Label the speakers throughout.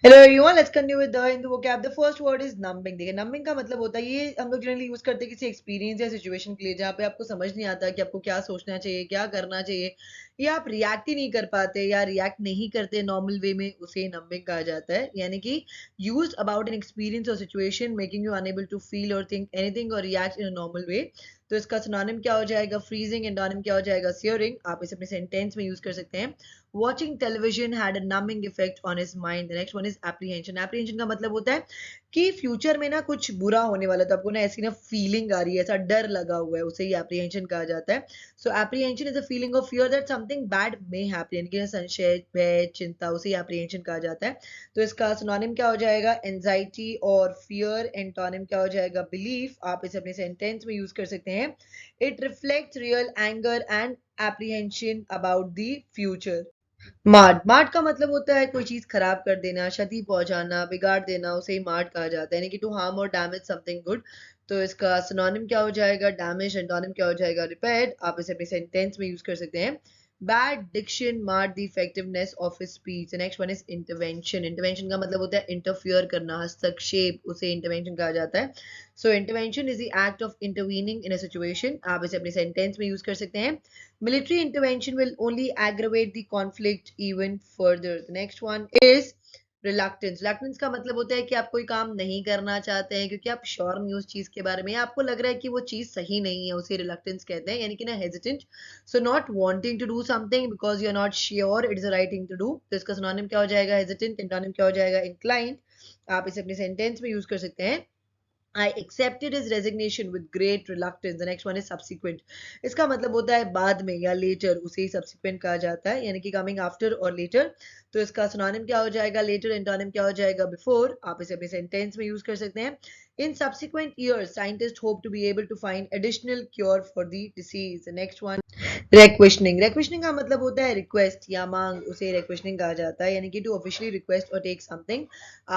Speaker 1: Hello everyone, let's continue with the Hindu vocab. The first word is numbing. देखिए, numbing का मतलब होता है, ये हम लोग जनरली यूज करते हैं किसी एक्सपीरियंस या सिचुएशन के लिए जहाँ पे आपको समझ नहीं आता कि आपको क्या सोचना चाहिए, क्या करना चाहिए, या आप रिएक्ट ही नहीं कर पाते या रिएक्ट नहीं करते नॉर्मल वे में, उसे नंबिंग कहा जाता है। यानी कि यूज्ड अबाउट एन एक्सपीरियंस और situation making you unable to feel और थिंक एनीथिंग और react in a normal way. तो इसका सिनोनिम क्या हो जाएगा? फ्रीजिंग। एंटोनिम क्या हो जाएगा? सियरिंग। आप इसे अपने सेंटेंस में यूज कर सकते हैं। Watching television had a numbing effect on his mind. The next one is apprehension. Apprehension का मतलब होता है कि फ्यूचर में ना कुछ बुरा होने वाला, तो आपको ना ऐसी ना फीलिंग आ रही है, ऐसा डर लगा हुआ है, उसे ही एप्रीहेंशन कहा जाता है। So apprehension is a feeling of fear that something bad may happen, यानी कि संशय, भय, चिंता, उसे ही एप्रीहेंशन कहा जाता है। तो इसका सिनोनिम क्या हो जाएगा? एंजाइटी और फियर। एंटोनिम क्या हो जाएगा? बिलीफ। आप इसे अपने सेंटेंस में यूज कर सकते हैं। It reflects real anger and apprehension about the future. Marred. Marred का मतलब होता है कोई चीज खराब कर देना, क्षति पहुंचाना, बिगाड़ देना, उसे ही मार्ड कहा जाता है, यानी कि टू हार्म और डैमेज समथिंग गुड। तो इसका सिनोनिम क्या हो जाएगा? डैमेज। एंटोनिम क्या हो जाएगा? रिपेयर्ड। आप इसे अपने सेंटेंस में यूज कर सकते हैं। Bad diction marred the effectiveness of his speech. Next one is intervention. Intervention का मतलब होता है इंटरफियर करना, हस्तक्षेप, उसे इंटरवेंशन कहा जाता है। So intervention is the act of intervening in a situation. आप इसे अपने सेंटेंस में यूज कर सकते हैं। Military intervention will only aggravate the conflict even further. The next one is reluctance. Reluctance का मतलब होता है कि आप कोई काम नहीं करना चाहते हैं क्योंकि आप श्योर नहीं हो उस चीज के बारे में, या आपको लग रहा है कि वो चीज सही नहीं है, उसे reluctance कहते हैं, यानी कि ना hesitant. So not wanting to do something because you're not sure it is the right thing to do. तो इसका synonym क्या हो जाएगा? hesitant. Antonym क्या हो जाएगा? inclined. आप इसे अपने सेंटेंस में यूज कर सकते हैं। I accepted his resignation with great reluctance. The next one is subsequent. इसका मतलब होता है बाद में या later, उसे ही subsequent कहा जाता है, यानी कि coming after और later. तो इसका synonym क्या हो जाएगा? later. Antonym क्या हो जाएगा? before. आप इसे अपने sentence में use कर सकते हैं। In subsequent years, scientists hope to be able to find additional cure for the disease. The next one, requisitioning. requisitioning का मतलब होता है रिक्वेस्ट या मांग, उसे requisitioning कहा जाता है, यानी कि टू ऑफिशियली रिक्वेस्ट और टेक समथिंग।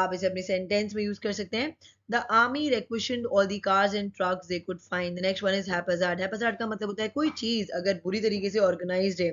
Speaker 1: आप इसे अपने सेंटेंस में यूज कर सकते हैं। The army requisitioned all the cars and trucks they could find. The next one is haphazard. Haphazard का मतलब होता है कोई चीज अगर बुरी तरीके से ऑर्गेनाइज्ड है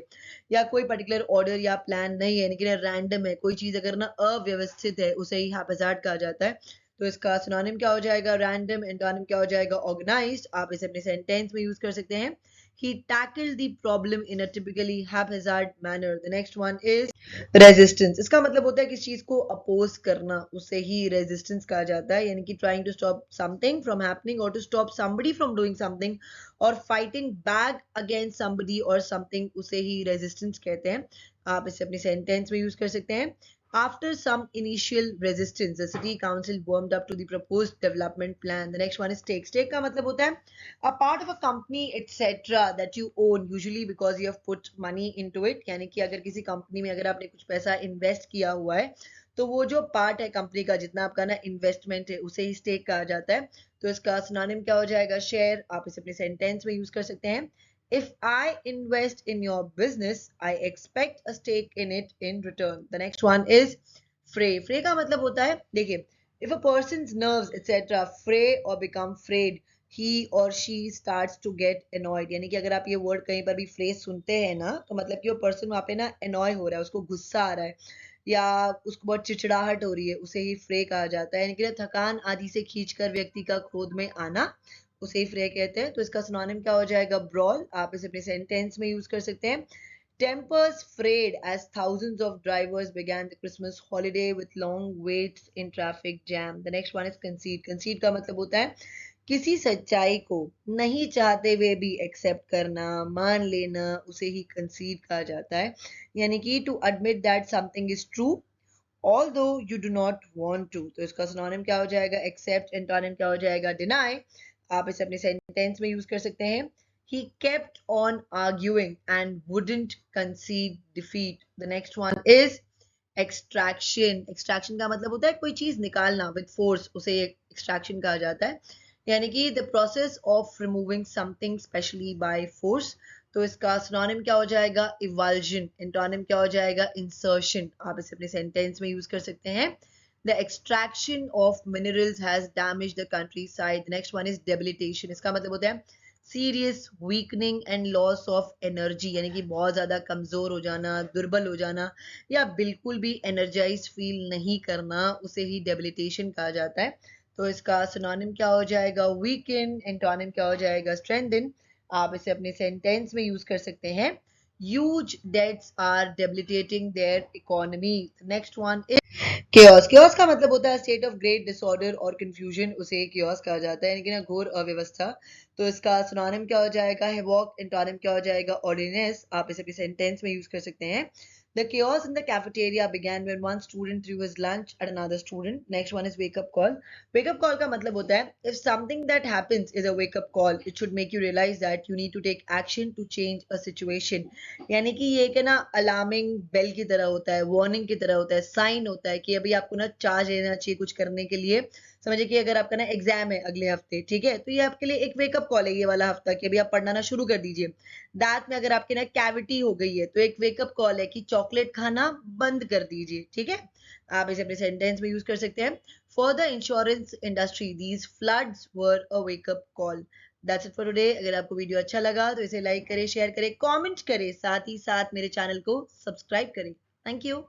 Speaker 1: या कोई पर्टिकुलर ऑर्डर या प्लान नहीं है, लेकिन रैंडम है, कोई चीज अगर ना अव्यवस्थित है, उसे ही haphazard कहा जाता है। तो इसका सिनोनिम क्या हो जाएगा? रैंडम। एंटोनिम क्या हो जाएगा? ऑर्गेनाइज्ड। आप इसे अपने सेंटेंस में यूज कर सकते हैं। He tackled the problem in a typically haphazard manner. The next one is resistance. इसका मतलब होता है किसी चीज को अपोज करना, उसे ही रेजिस्टेंस कहा जाता है, यानी कि trying to stop something from happening और to stop somebody from doing something और फाइटिंग बैक अगेंस्ट समबडी और समथिंग, उसे ही रेजिस्टेंस कहते हैं। आप इसे अपनी सेंटेंस में यूज कर सकते हैं। After some initial resistance, the city council warmed up to the proposed development plan. The next one is stake. Stake का मतलब होता है a part of a company etc that you own usually because you have put money into it, यानी कि अगर किसी company में अगर आपने कुछ पैसा इन्वेस्ट किया हुआ है, तो वो जो पार्ट है कंपनी का, जितना आपका ना इन्वेस्टमेंट है, उसे ही स्टेक कहा जाता है। तो इसका सिनोनिम क्या हो जाएगा? शेयर। आप इसे अपने सेंटेंस में यूज कर सकते हैं। If I invest in your business, I expect a stake in it in return. The next one is fray. Fray का मतलब होता है, देखिए, if a person's nerves etc. fray or become frayed, he or she starts to get annoyed. यानी कि अगर आप ये वर्ड कहीं पर भी फ्रेज सुनते हैं ना, तो मतलब कि वो पर्सन वहां पे ना annoy हो रहा है, उसको गुस्सा आ रहा है या उसको बहुत चिड़चिड़ाहट हो रही है, उसे ही फ्रे कहा जाता है, यानी कि थकान आदि से खींचकर व्यक्ति का क्रोध में आना, उसे ही फ्रे कहते हैं। तो इसका सिनोनिम क्या हो जाएगा? ब्रॉल। आप इसे अपने सेंटेंस में यूज कर सकते हैं। Tempers frayed as thousands of drivers began the Christmas holiday with long waits in traffic jam. The next one is concede. Concede का मतलब होता है किसी सच्चाई को नहीं चाहते हुए भी एक्सेप्ट करना, मान लेना, उसे ही concede कहा जाता है, यानी कि to admit that something is true although you do not want to. तो इसका सिनोनिम क्या हो जाएगा? एक्सेप्ट। एंटोनिम क्या हो जाएगा? डिनाई। आप इसे अपने सेंटेंस में यूज कर सकते हैं। He kept on arguing and wouldn't concede defeat. The next one is extraction. Extraction का मतलब होता है कोई चीज निकालना with force, उसे extraction कहा जाता है, यानी कि the process of removing something specially by force. तो इसका सिनोनिम क्या हो जाएगा? इवल्जन। एंटोनिम क्या हो जाएगा? इंसर्शन। आप इसे अपने सेंटेंस में यूज कर सकते हैं। The extraction of minerals has damaged the countryside. The next one is debilitation. इसका मतलब होता है serious weakening and loss of energy, यानी कि बहुत ज़्यादा कमज़ोर हो जाना, दुर्बल हो जाना, या बिल्कुल भी एनर्जाइज फील नहीं करना, उसे ही डेबिलिटेशन कहा जाता है। तो इसका सिनोनिम क्या हो जाएगा? वीकेन। एंटोनिम क्या हो जाएगा? स्ट्रेंथन। आप इसे अपने सेंटेंस में यूज कर सकते हैं। Huge debts are debilitating their economy. The next one is chaos. chaos का मतलब होता है स्टेट ऑफ ग्रेट डिसऑर्डर और कंफ्यूजन, उसे chaos कहा जाता है, यानी कि ना घोर अव्यवस्था। तो इसका सिनोनिम क्या हो जाएगा? हैवॉक। एंटोनिम क्या हो जाएगा? ऑर्डिनेस। आप इसे अपने सेंटेंस में यूज कर सकते हैं। The chaos in the cafeteria began when one student threw his lunch at another student. Next one is wake up call. Wake up call का मतलब होता है if something that happens is a wake up call, it should make you realize that you need to take action to change a situation. यानी कि ये एक है ना अलार्मिंग बेल की तरह होता है, वार्निंग की तरह होता है, साइन होता है कि अभी आपको ना चार्ज लेना चाहिए कुछ करने के लिए। समझिए कि अगर आपका ना एग्जाम है अगले हफ्ते, ठीक है, तो ये आपके लिए एक वेकअप कॉल है ये वाला हफ्ता, कि अभी आप पढ़ना ना शुरू कर दीजिए। दांत में अगर आपके ना कैविटी हो गई है तो एक वेकअप कॉल है कि चॉकलेट खाना बंद कर दीजिए, ठीक है। आप इसे अपने सेंटेंस में यूज कर सकते हैं। For the insurance industry these floods were a wake up call. That's it for today. अगर आपको वीडियो अच्छा लगा तो इसे लाइक करें, शेयर करें, कमेंट करें, साथ ही साथ मेरे चैनल को सब्सक्राइब करें। Thank you.